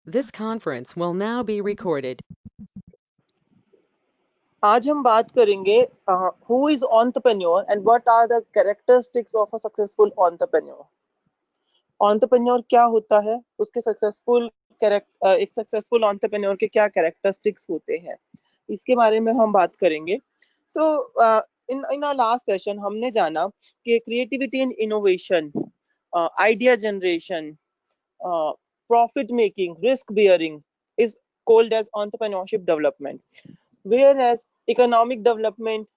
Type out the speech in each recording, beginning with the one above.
This conference will now be recorded. आज हम बात करेंगे who is entrepreneur and what are the characteristics of a successful entrepreneur. entrepreneur क्या होता है, उसके एक सक्सेसफुल entrepreneur के क्या characteristics होते हैं, इसके बारे में हम बात करेंगे. So in our last session हमने जाना कि creativity and innovation, idea generation, profit making, risk bearing is called as entrepreneurship development, whereas economic development,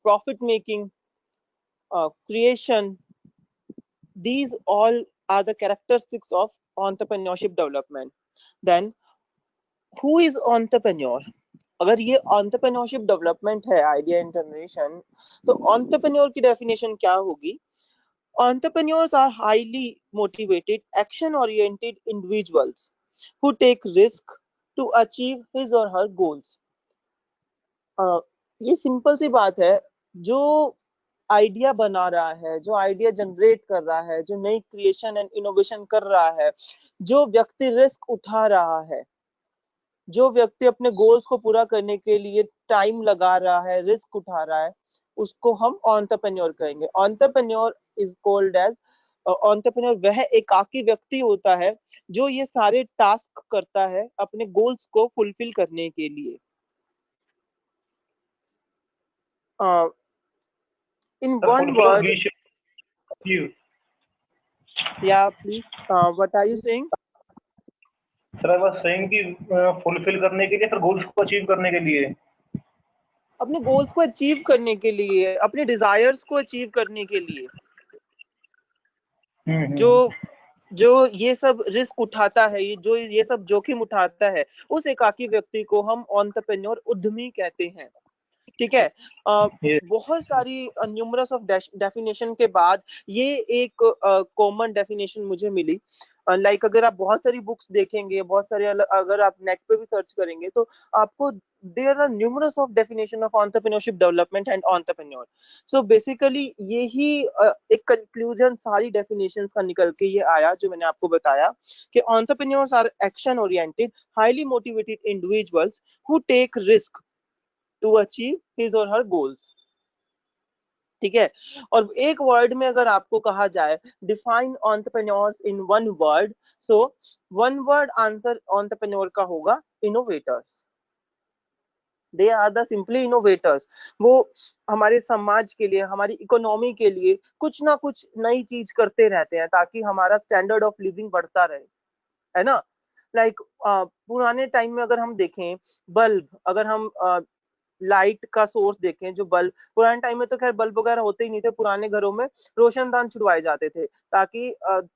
profit making, creation, these all are the characteristics of entrepreneurship development. Then who is entrepreneur? अगर ये entrepreneurship development है, idea generation, तो entrepreneur की definition क्या होगी? Entrepreneurs are highly motivated, action-oriented individuals who take risk to achieve his or her goals. ये simple सी बात है. जो आइडिया बना रहा है, जो आइडिया जनरेट कर रहा है, जो नई क्रिएशन एंड इनोवेशन कर रहा है, जो व्यक्ति रिस्क उठा रहा है, जो व्यक्ति अपने गोल्स को पूरा करने के लिए टाइम लगा रहा है, रिस्क उठा रहा है, उसको हम एंटरप्रेन्योर कहेंगे. Entrepreneur is called as entrepreneur वह एकाकी व्यक्ति होता है जो ये सारे टास्क करता है अपने गोल्स को फुलफिल करने के लिए. In one word, yeah, please. What are you saying? Sir, I was saying कि फुलफिल करने के लिए, फिर गोल्स को अचीव करने के लिए, अपने गोल्स को अचीव करने के लिए, अपने डिजायर्स को अचीव करने के लिए जो ये सब रिस्क उठाता है, जो ये सब जोखिम उठाता है, उस एकाकी व्यक्ति को हम एंटरप्रेन्योर, उद्यमी कहते हैं. ठीक है. बहुत सारी न्यूमरस ऑफ डेफिनेशन के बाद ये एक कॉमन डेफिनेशन मुझे मिली. लाइक अगर आप बहुत सारी बुक्स देखेंगे, बहुत सारे अगर आप नेट पे भी सर्च करेंगे, तो आपको there are numerous of definition of entrepreneurship development and entrepreneur. So basically यही एक कंक्लूजन सारी डेफिनेशंस का निकल के ये आया जो मैंने आपको बताया कि entrepreneurs are action oriented, highly motivated individuals who take risk to achieve his or her goals. ठीक है. और एक वर्ड में अगर आपको कहा जाए define entrepreneurs in one word, so one word answer entrepreneur का होगा innovators. They are the simply innovators. वो हमारे समाज के लिए, हमारी इकोनॉमी के लिए कुछ ना कुछ नई चीज करते रहते हैं ताकि हमारा स्टैंडर्ड ऑफ लिविंग बढ़ता रहे, है ना. लाइक पुराने टाइम में अगर हम देखें, बल्ब, अगर हम लाइट का सोर्स देखें, जो बल्ब पुराने टाइम में तो खैर बल्ब वगैरह होते ही नहीं थे, पुराने घरों में रोशनदान छुड़वाए जाते थे ताकि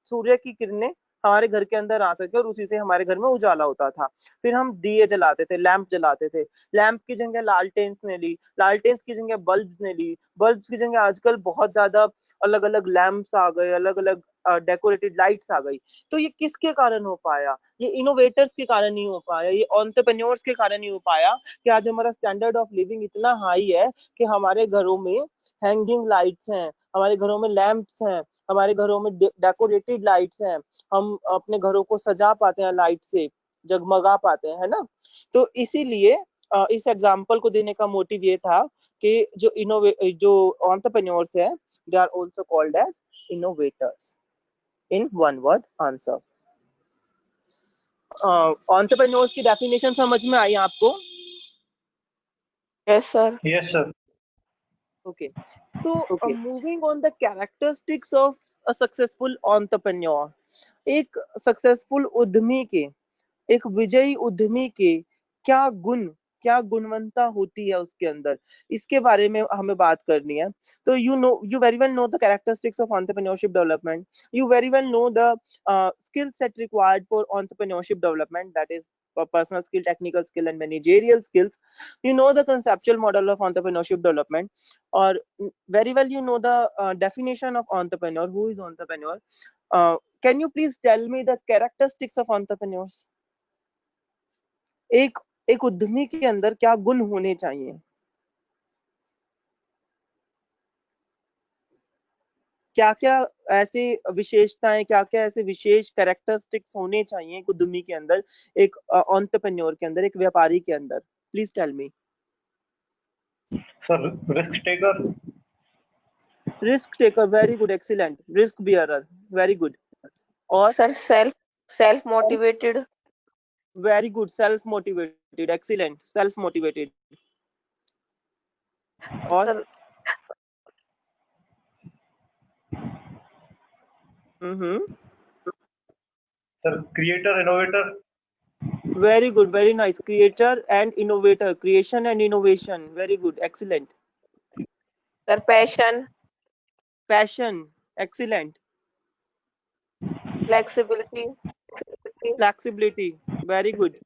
सूर्य की किरणें हमारे घर के अंदर आ सके और उसी से हमारे घर में उजाला होता था. फिर हम दिए जलाते थे, लैंप जलाते थे. लैंप की जगह लालटेन्स ने ली, लालटेन्स की जगह बल्ब्स ने ली, बल्ब्स की जगह आजकल बहुत ज्यादा अलग अलग लैंप्स आ गए, अलग अलग डेकोरेटेड लाइट्स आ गई. तो ये किसके कारण हो पाया? ये इनोवेटर्स के कारण नहीं हो पाया, ये एंटरप्रेन्योर्स के कारण नहीं हो पाया कि आज हमारा स्टैंडर्ड ऑफ लिविंग इतना हाई है कि हमारे घरों में हैंगिंग लाइट्स हैं, हमारे घरों में लैंप्स हैं, हमारे घरों में डेकोरेटेड लाइट्स हैं, हम अपने घरों को सजा पाते हैं लाइट से, जगमगा पाते हैं, है ना. तो इसीलिए इस एग्जाम्पल को देने का मोटिव ये था कि जो एंटरप्रेन्योर्स हैं, they are also called as innovators. In one word answer. Entrepreneurs की डेफिनेशन समझ में आई आपको? Yes, sir. Yes sir. Okay. So, moving on the characteristics of a successful entrepreneur. एक सक्सेसफुल उद्यमी के, एक विजयी उद्यमी के क्या गुण, क्या गुणवत्ता होती है उसके अंदर, इसके बारे में हमें बात करनी है. तो you very well know the characteristics of entrepreneurship development. You very well know the skill set required for entrepreneurship development, that is personal skill, technical skill and managerial skills. You know the conceptual model of entrepreneurship development, or very well you know the definition of entrepreneur. Who is entrepreneur? Can you please tell me the characteristics of entrepreneurs? एक उद्यमी के अंदर क्या गुण होने चाहिए? क्या क्या ऐसे विशेषताएं, क्या क्या ऐसे विशेष कैरेक्टरिस्टिक्स होने चाहिए एक उद्यमी के अंदर, एक एंटरप्रेन्योर के अंदर, एक व्यापारी के अंदर? Please tell me. Sir risk taker. Risk taker, very good, excellent. Risk bearer, very good. और sir self self motivated. Very good, self motivated, excellent, self motivated. और sir hmm, sir creator innovator. Very good, very nice, creator and innovator, creation and innovation, very good, excellent. Sir passion. Passion, excellent. Flexibility. Flexibility, very good.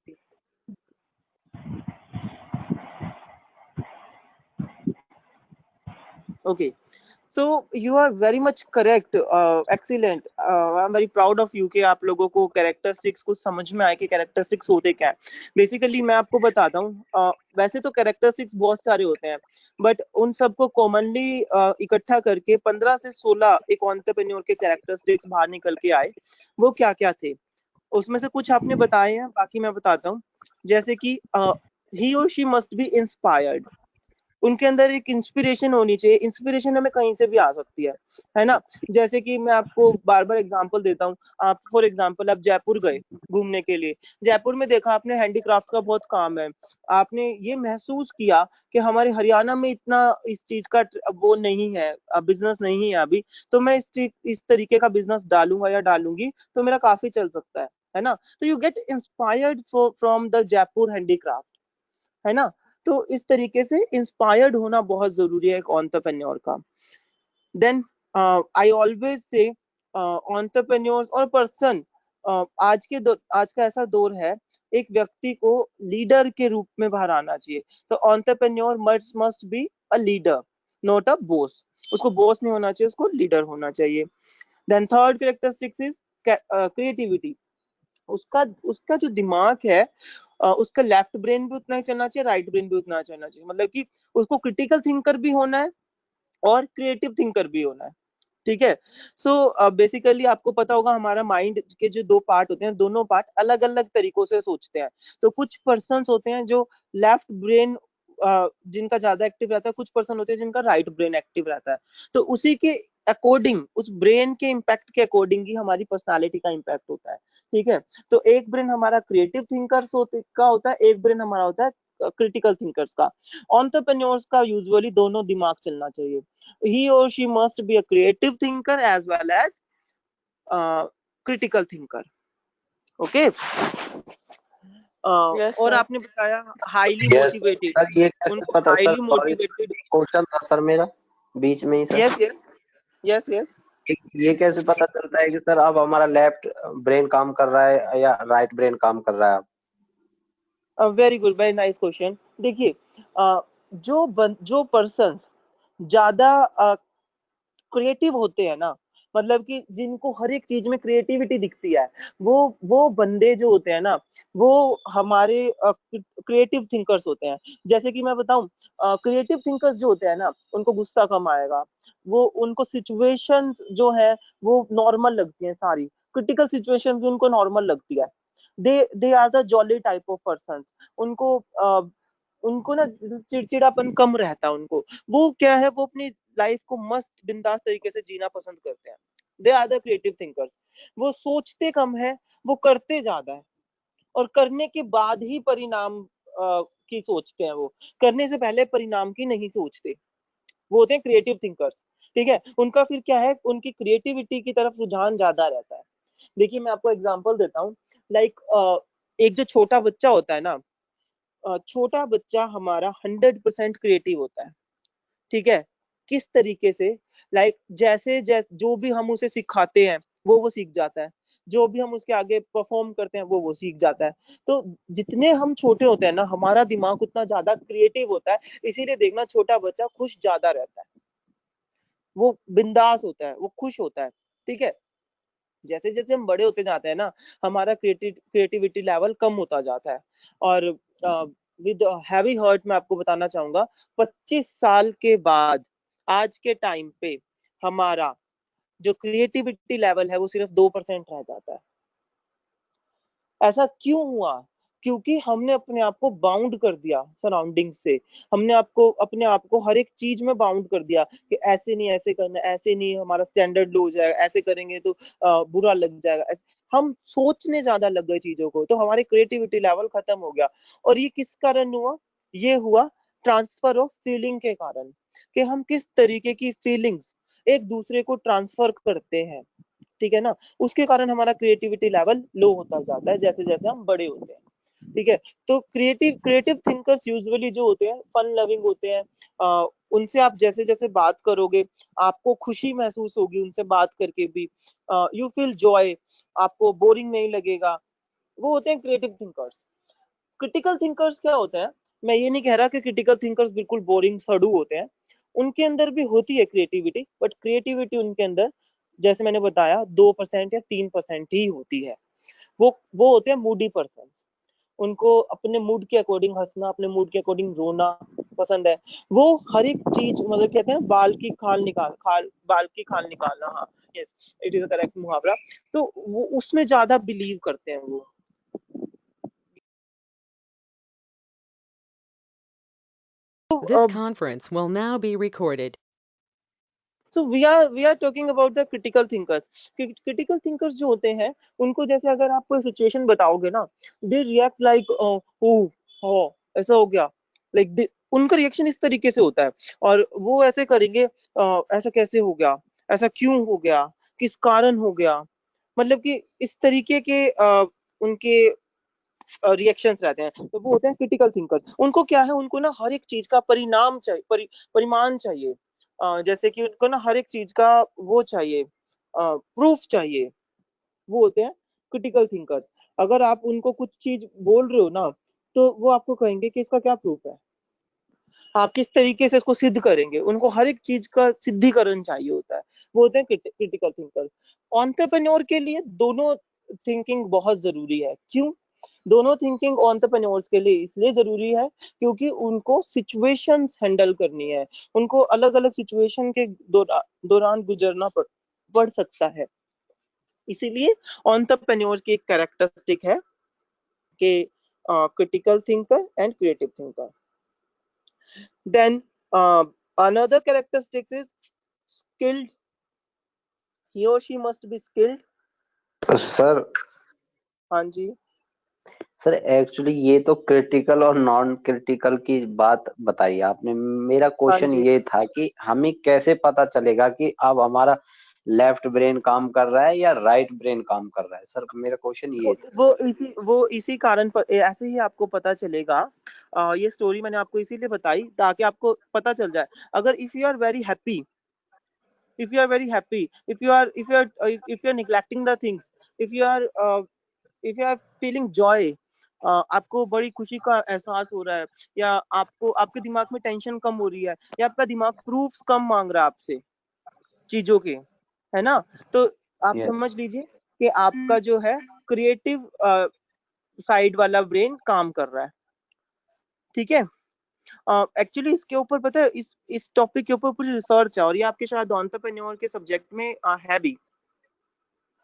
Okay, so you are very much correct, excellent. I'm very proud of you कि आप लोगों को characteristics कुछ समझ में आए कि characteristics होते क्या है। बेसिकली मैं आपको बताता हूँ, वैसे तो कैरेक्टरिस्टिक्स बहुत सारे होते हैं, बट उन सबको कॉमनली इकट्ठा करके 15 से 16 एक एंटरप्रेन्योर के कैरेक्टरिस्टिक्स बाहर निकल के आए। वो क्या क्या थे उसमें से कुछ आपने बताए हैं, बाकी मैं बताता हूँ। जैसे कि ही और शी मस्ट बी इंस्पायर्ड, उनके अंदर एक इंस्पिरेशन होनी चाहिए। इंस्पिरेशन हमें कहीं से भी आ सकती है ना। जैसे कि मैं आपको बार बार एग्जांपल देता हूँ। आप फॉर एग्जांपल आप जयपुर गए घूमने के लिए, जयपुर में देखा आपने हैंडीक्राफ्ट का बहुत काम है, आपने ये महसूस किया कि हमारे हरियाणा में इतना इस चीज का वो नहीं है, बिजनेस नहीं है अभी, तो मैं इस तरीके का बिजनेस डालूंगा या डालूंगी तो मेरा काफी चल सकता है ना। तो you get inspired from the Jaipur handicraft, है ना। तो इस तरीके से इंस्पायर्ड होना बहुत जरूरी है एक एंटरप्रेन्योर का। Then I always say entrepreneurs और पर्सन, आज का ऐसा दौर है, एक व्यक्ति को लीडर के रूप में बाहर आना चाहिए। तो entrepreneur must be a leader, not a boss. उसको बॉस नहीं होना चाहिए, उसको लीडर होना चाहिए। Then third characteristics is creativity. उसका उसका जो दिमाग है, उसका लेफ्ट ब्रेन भी उतना ही चलना चाहिए, राइट ब्रेन भी उतना चलना चाहिए। मतलब कि उसको क्रिटिकल थिंकर भी होना है और क्रिएटिव थिंकर भी होना है। ठीक है। सो बेसिकली आपको पता होगा हमारा माइंड के जो दो पार्ट होते हैं, दोनों पार्ट अलग अलग तरीकों से सोचते हैं। तो कुछ पर्सन होते हैं जो लेफ्ट ब्रेन जिनका ज्यादा एक्टिव रहता है, कुछ पर्सन होते हैं जिनका राइट ब्रेन एक्टिव रहता है। तो उसी के अकॉर्डिंग, उस ब्रेन के इम्पैक्ट के अकॉर्डिंग ही हमारी पर्सनालिटी का इम्पैक्ट होता है। ठीक है। तो एक ब्रेन हमारा क्रिएटिव थिंकर्स का होता है, एक ब्रेन हमारा होता है क्रिटिकल थिंकर्स का। एंटरप्रेन्योर्स का यूजुअली दोनों दिमाग चलना चाहिए। he or she must be a creative thinker as well as critical thinker. Okay. Yes और सर। आपने बताया हाईली यस मोटिवेटेड, सर, ये कैसे उनको पता sir? Highly sorry, motivated. Question था सर मेरा बीच में ही sir. Yes yes yes yes. ये कैसे पता चलता है कि सर अब हमारा लेफ्ट ब्रेन काम कर रहा है या राइट ब्रेन काम कर रहा है? Very good, very nice question. देखिए, जो पर्सन ज्यादा क्रिएटिव होते हैं ना, मतलब कि जिनको हर एक चीज में क्रिएटिविटी दिखती है, वो बंदे जो होते हैं ना, वो हमारे क्रिएटिव थिंकर्स होते हैं। जैसे कि मैं बताऊं, क्रिएटिव थिंकर्स जो होते हैं ना, उनको गुस्सा कम आएगा, वो उनको सिचुएशंस जो है वो नॉर्मल लगती हैं सारी, क्रिटिकल सिचुएशंस भी उनको नॉर्मल लगती है। They are the jolly type of person. उनको उनको ना चिड़चिड़ापन कम रहता है उनको। वो क्या है, वो अपनी लाइफ को मस्त बिंदास तरीके से जीना पसंद करते हैं। They are the creative thinkers. वो सोचते कम है, वो करते ज्यादा है, और करने के बाद ही परिणाम की सोचते हैं। वो करने से पहले परिणाम की नहीं सोचते। वो होते हैं क्रिएटिव थिंकर्स। ठीक है। उनका फिर क्या है, उनकी क्रिएटिविटी की तरफ रुझान ज्यादा रहता है। देखिए मैं आपको एग्जांपल देता हूँ। लाइक एक जो छोटा बच्चा होता है ना, छोटा बच्चा हमारा 100% क्रिएटिव होता है। ठीक है। किस तरीके से? लाइक जैसे जैसे जो भी हम उसे सिखाते हैं वो सीख जाता है, जो भी हम उसके आगे परफॉर्म करते हैं वो सीख जाता है। तो जितने हम छोटे होते हैं ना, हमारा दिमाग उतना ज्यादा क्रिएटिव होता है। इसीलिए देखना छोटा बच्चा खुश ज्यादा रहता है, वो बिंदास होता है, वो खुश होता है। ठीक है। जैसे जैसे हम बड़े होते जाते हैं ना, हमारा क्रिएटिविटी लेवल कम होता जाता है। और विद हैवी हर्ट मैं आपको बताना चाहूंगा, 25 साल के बाद आज के टाइम पे हमारा जो क्रिएटिविटी लेवल है वो सिर्फ 2% रह जाता है। ऐसा क्यों हुआ? क्योंकि हमने अपने आप को बाउंड कर दिया सराउंडिंग से। हमने अपने आप को हर एक चीज में बाउंड कर दिया कि ऐसे नहीं, ऐसे करना, ऐसे नहीं, हमारा स्टैंडर्ड लो हो जाएगा, ऐसे करेंगे तो बुरा लग जाएगा। हम सोचने ज्यादा लग गए चीजों को, तो हमारी क्रिएटिविटी लेवल खत्म हो गया। और ये किस कारण हुआ? ये हुआ ट्रांसफर ऑफ फीलिंग के कारण, कि हम किस तरीके की फीलिंग्स एक दूसरे को ट्रांसफर करते हैं, ठीक है ना। उसके कारण हमारा क्रिएटिविटी लेवल लो होता जाता है जैसे जैसे हम बड़े होते हैं, ठीक है। तो क्रिएटिव थिंकर्स यूजुअली जो होते हैं फन लविंग होते हैं। उनसे आप जैसे जैसे बात करोगे आपको खुशी महसूस होगी उनसे बात करके भी। यू फील जॉय, आपको बोरिंग नहीं लगेगा। वो होते हैं क्रिएटिव थिंकर्स। क्रिटिकल थिंकर्स क्या होते हैं? मैं ये नहीं कह रहा कि क्रिटिकल थिंकर्स बिल्कुल बोरिंग सड़ू होते हैं, उनके अंदर भी होती है क्रिएटिविटी, बट क्रिएटिविटी उनके अंदर जैसे मैंने बताया 2% या 3% ही होती है। वो होते हैं मूडी पर्सन्स। उनको अपने मूड के अकॉर्डिंग हंसना, अपने मूड के अकॉर्डिंग रोना पसंद है। वो हर एक चीज, मतलब कहते हैं बाल की खाल निकालना, हाँ, yes, it is a correct मुहावरा। तो वो उसमें ज्यादा बिलीव करते हैं वो। This conference will now be recorded. So we are talking about the critical thinkers. Critical thinkers जो होते हैं उनको, जैसे अगर आप कोई सिचुएशन बताओगे ना, they react like oh ऐसा हो गया, like उनका रिएक्शन इस तरीके से होता है। और वो ऐसे करेंगे, ऐसा कैसे हो गया, ऐसा क्यों हो गया, किस कारण हो गया, मतलब कि इस तरीके के उनके रिएक्शंस रहते हैं। तो वो होते हैं क्रिटिकल थिंकर। उनको क्या है, उनको ना हर एक चीज का परिणाम चाहिए, परिमाण चाहिए। जैसे कि उनको ना हर एक चीज का वो चाहिए, प्रूफ चाहिए। वो होते हैं क्रिटिकल थिंकर्स। अगर आप उनको कुछ चीज बोल रहे हो ना, तो वो आपको कहेंगे कि इसका क्या प्रूफ है, आप किस तरीके से इसको सिद्ध करेंगे। उनको हर एक चीज का सिद्धिकरण चाहिए होता है। वो होते हैं क्रिटिकल थिंकर। एंटरप्रेन्योर के लिए दोनों थिंकिंग बहुत जरूरी है। क्यों? दोनों थिंकिंग एंटरप्रेन्योर्स के लिए इसलिए जरूरी है क्योंकि उनको सिचुएशंस हैंडल करनी है। उनको अलग अलग सिचुएशन के दौरान गुजरना पड़ सकता है। इसीलिए एंटरप्रेन्योर्स की एक कैरेक्टरिस्टिक है कि critical thinker and creative thinker. Then another characteristic is skilled. He or she must be skilled. Sir हाँ जी। सर एक्चुअली ये तो क्रिटिकल और नॉन क्रिटिकल की बात बताई आपने। मेरा हाँ क्वेश्चन जी। ये था कि हमें कैसे पता चलेगा कि अब हमारा लेफ्ट ब्रेन काम कर रहा है या राइट ब्रेन काम कर रहा है? सर मेरा क्वेश्चन ये था। वो इसी कारण पर ऐसे ही आपको पता चलेगा। ये स्टोरी मैंने आपको इसीलिए बताई ताकि आपको पता चल जाए। अगर if you are very happy, if you are very happy, if you are neglecting the things, if you are feeling joy, आपको बड़ी खुशी का एहसास हो रहा है, या आपके दिमाग में टेंशन कम हो रही है, या आपका दिमाग प्रूफ्स कम मांग रहा है आपसे चीजों के, है ना। तो आप Yes. समझ लीजिए कि आपका जो है क्रिएटिव साइड वाला ब्रेन काम कर रहा है, ठीक है। एक्चुअली इसके ऊपर पता है, इस टॉपिक के ऊपर पूरी रिसर्च है, और ये आपके शायद एंटरप्रेन्योर के सब्जेक्ट में है भी,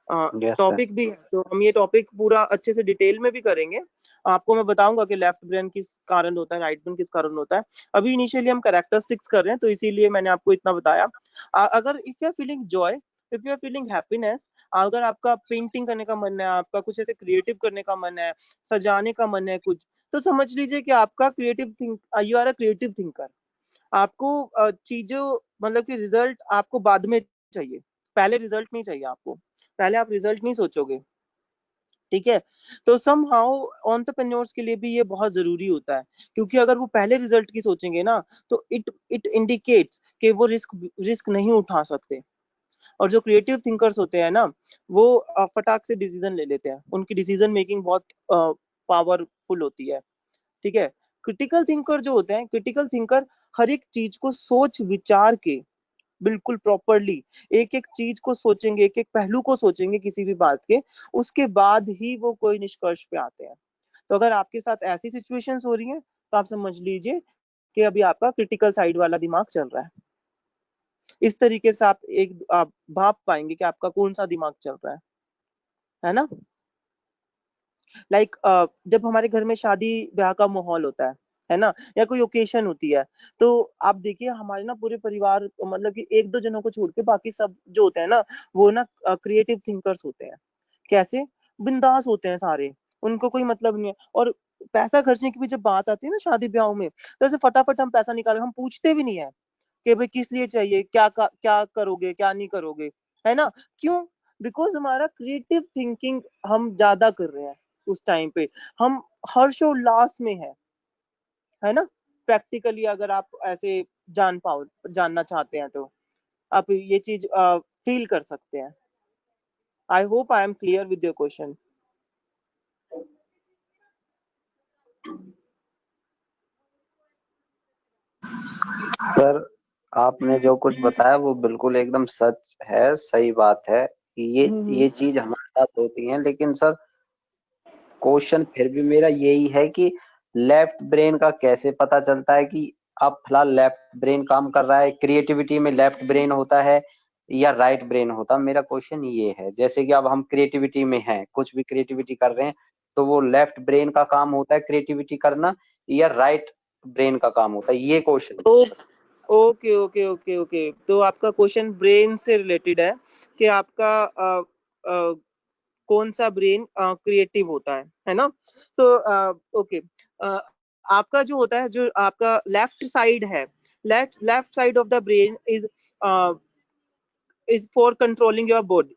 Yes, sir. टॉपिक भी है। तो हम ये टॉपिक पूरा अच्छे से डिटेल में भी करेंगे। आपको मैं बताऊंगा कि लेफ्ट ब्रेन किस कारण होता है, राइट ब्रेन किस कारण होता है। अभी इनिशियली हम कैरेक्टरिस्टिक्स कर रहे हैं, तो इसीलिए मैंने आपको इतना बताया। अगर if you are feeling joy, if you are feeling happiness, अगर आपका पेंटिंग करने का मन है, आपका कुछ ऐसे क्रिएटिव करने का मन है, सजाने का मन है कुछ, तो समझ लीजिए कि आपका you are a creative thinker. आपको चीजों, मतलब कि रिजल्ट आपको बाद में चाहिए, पहले रिजल्ट नहीं चाहिए आपको। पहले आप रिजल्ट नहीं सोचोगे, ठीक है। तो सम हाउ एंटरप्रेन्योर्स के लिए भी ये बहुत जरूरी होता है, क्योंकि अगर वो पहले रिजल्ट की सोचेंगे ना, तो इट इंडिकेट्स कि वो रिस्क नहीं उठा सकते। और जो क्रिएटिव थिंकर्स होते हैं ना, वो फटाक से डिसीजन ले लेते हैं, उनकी डिसीजन मेकिंग बहुत पावरफुल होती है, ठीक है। क्रिटिकल थिंकर जो होते हैं, क्रिटिकल थिंकर हर एक चीज को सोच विचार के बिल्कुल प्रॉपरली एक एक चीज को सोचेंगे, एक एक पहलू को सोचेंगे किसी भी बात के, उसके बाद ही वो कोई निष्कर्ष पे आते हैं। तो अगर आपके साथ ऐसी सिचुएशंस हो रही हैं, तो आप समझ लीजिए कि अभी आपका क्रिटिकल साइड वाला दिमाग चल रहा है। इस तरीके से आप भाप पाएंगे कि आपका कौन सा दिमाग चल रहा है ना। लाइक जब हमारे घर में शादी ब्याह का माहौल होता है ना, या कोई ओकेशन होती है, तो आप देखिए हमारे ना पूरे परिवार, मतलब कि एक दो जनों को छोड़ के बाकी सब जो होते हैं ना, वो ना क्रिएटिव थिंकर्स होते हैं। कैसे? बिंदास होते हैं सारे, उनको कोई मतलब नहीं है। और पैसा खर्चने की भी जब बात आती है ना शादी ब्याह में, तो ऐसे फटाफट हम पैसा निकाल, हम पूछते भी नहीं है कि भाई किस लिए चाहिए, क्या करोगे, क्या नहीं करोगे, है ना। क्यों? बिकॉज हमारा क्रिएटिव थिंकिंग हम ज्यादा कर रहे हैं उस टाइम पे, हम हर्षोल्लास में है ना। प्रैक्टिकली अगर आप ऐसे जानना चाहते हैं तो आप ये चीज फील कर सकते हैं। I hope I am clear with your question. Sir आपने जो कुछ बताया वो बिल्कुल एकदम सच है, सही बात है कि ये चीज हमारे साथ होती है। लेकिन सर क्वेश्चन फिर भी मेरा यही है कि लेफ्ट ब्रेन का कैसे पता चलता है कि अब फिलहाल लेफ्ट ब्रेन काम कर रहा है, क्रिएटिविटी में लेफ्ट ब्रेन होता है या राइट ब्रेन होता है। मेरा क्वेश्चन ये है, जैसे कि अब हम क्रिएटिविटी में हैं, कुछ भी क्रिएटिविटी कर रहे हैं, तो वो लेफ्ट ब्रेन का काम होता है क्रिएटिविटी करना या राइट ब्रेन का काम होता है, ये question. Okay okay okay okay, तो आपका क्वेश्चन ब्रेन से रिलेटेड है कि आपका कौन सा ब्रेन क्रिएटिव होता है ना। सो ओके, आपका जो होता है, जो आपका लेफ्ट साइड है, left side of the brain is for controlling your body,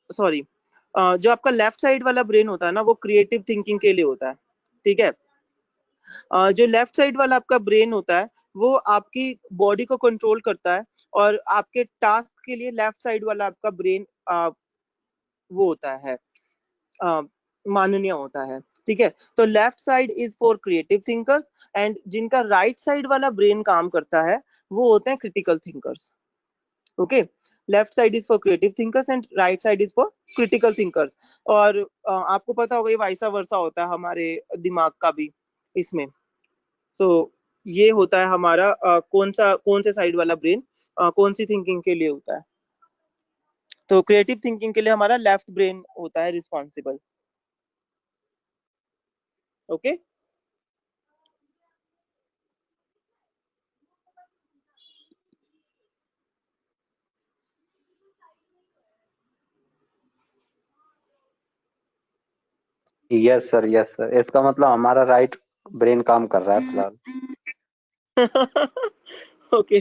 sorry, जो आपका लेफ्ट साइड वाला ब्रेन होता है ना, वो क्रिएटिव थिंकिंग के लिए होता है, ठीक है। जो लेफ्ट साइड वाला आपका ब्रेन होता है, वो आपकी बॉडी को कंट्रोल करता है, और आपके टास्क के लिए लेफ्ट साइड वाला आपका ब्रेन वो होता है, माननीय होता है, ठीक है। तो left side is for creative thinkers, and जिनका राइट साइड वाला ब्रेन काम करता है वो होते हैं critical thinkers. Okay, left side is for creative thinkers and right side is for critical thinkers. और आपको पता होगा ये वाइसा वर्सा होता है हमारे दिमाग का भी इसमें। सो ये होता है हमारा कौन से साइड वाला ब्रेन कौन सी थिंकिंग के लिए होता है। तो क्रिएटिव थिंकिंग के लिए हमारा लेफ्ट ब्रेन होता है responsible. Okay, yes sir, yes sir, इसका मतलब हमारा राइट ब्रेन काम कर रहा है फिलहाल। ओके,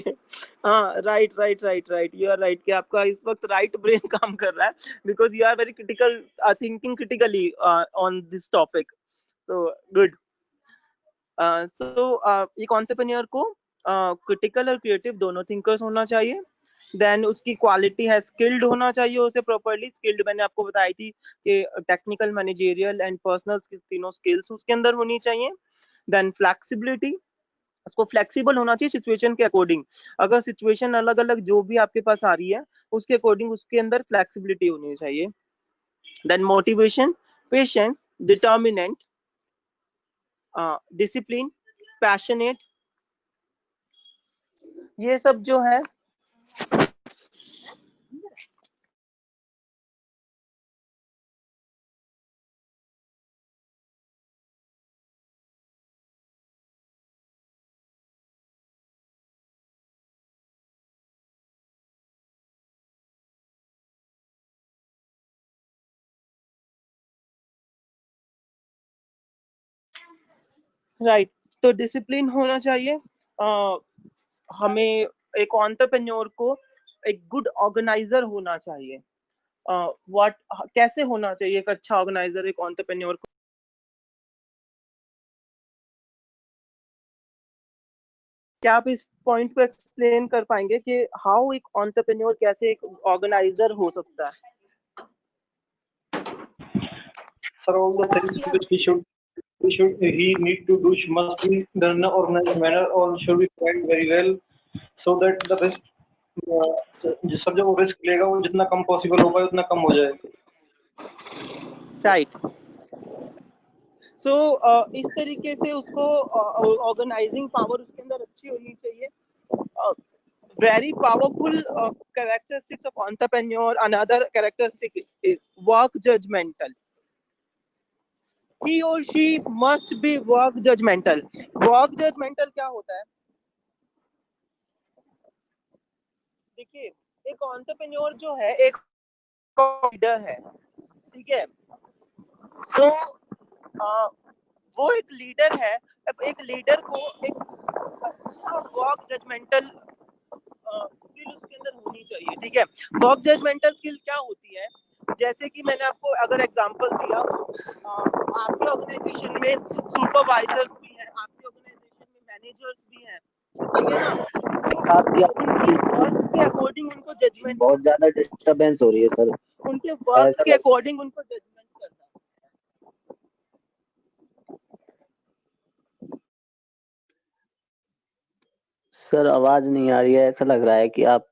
हाँ, right right right right, you are right कि आपका इस वक्त राइट ब्रेन काम कर रहा है, because you are very critical, thinking critically on this topic. So good. So एक एंटरप्रेन्योर को क्रिटिकल और क्रिएटिव दोनों थिंकर्स होना चाहिए। देन उसकी क्वालिटी है स्किल्ड होना चाहिए, उसे प्रॉपर्ली स्किल्ड, मैंने आपको बताई थी कि टेक्निकल, मैनेजरियल एंड पर्सनल तीनों स्किल्स उसके अंदर होनी चाहिए। देन फ्लेक्सिबिलिटी, उसको फ्लेक्सिबल होना चाहिए सिचुएशन के अकॉर्डिंग। अगर सिचुएशन अलग अलग जो भी आपके पास आ रही है उसके अकॉर्डिंग उसके अंदर फ्लेक्सिबिलिटी होनी चाहिए। Then motivation, patience, determinant, discipline, passionate, ये सब जो है राइट। तो डिसिप्लिन होना चाहिए। हमें एक एंटरप्रेन्योर को एक गुड ऑर्गेनाइजर होना चाहिए। व्हाट कैसे होना चाहिए एक अच्छा ऑर्गेनाइजर एक एंटरप्रेन्योर को? क्या आप इस पॉइंट को एक्सप्लेन कर पाएंगे कि हाउ एक एंटरप्रेन्योर कैसे एक ऑर्गेनाइजर हो सकता है? Sir, all the things which he need to do must be done in an organized manner or should be planned very well so that the risk सब जो रिस्क लेगा वो जितना कम पॉसिबल हो पाए उतना कम हो जाए। राइट। सो इस तरीके से उसको ऑर्गेनाइजिंग पावर उसके अंदर अच्छी होनी चाहिए। very powerful characteristics of entrepreneur. Another characteristic is work judgmental. He or she must be work judgmental. Work judgmental क्या होता है? देखिए, एक entrepreneur जो है एक लीडर है, ठीक है? So वो एक लीडर है। अब एक लीडर को एक अच्छा वर्क जजमेंटल स्किल उसके अंदर होनी चाहिए, ठीक है? वर्क जजमेंटल स्किल क्या होती है? जैसे कि मैंने आपको अगर एग्जांपल दिया, आपके ऑर्गेनाइजेशन में सुपरवाइजर्स भी हैं, आपके ऑर्गेनाइजेशन में मैनेजर्स भी हैं, ठीक है ना? उनकी वर्क के अकॉर्डिंग उनको जजमेंट, बहुत ज्यादा डिस्टरबेंस हो रही है सर। उनके वर्क के अकॉर्डिंग उनको जजमेंट करना। सर आवाज नहीं आ रही है, ऐसा लग रहा है कि आप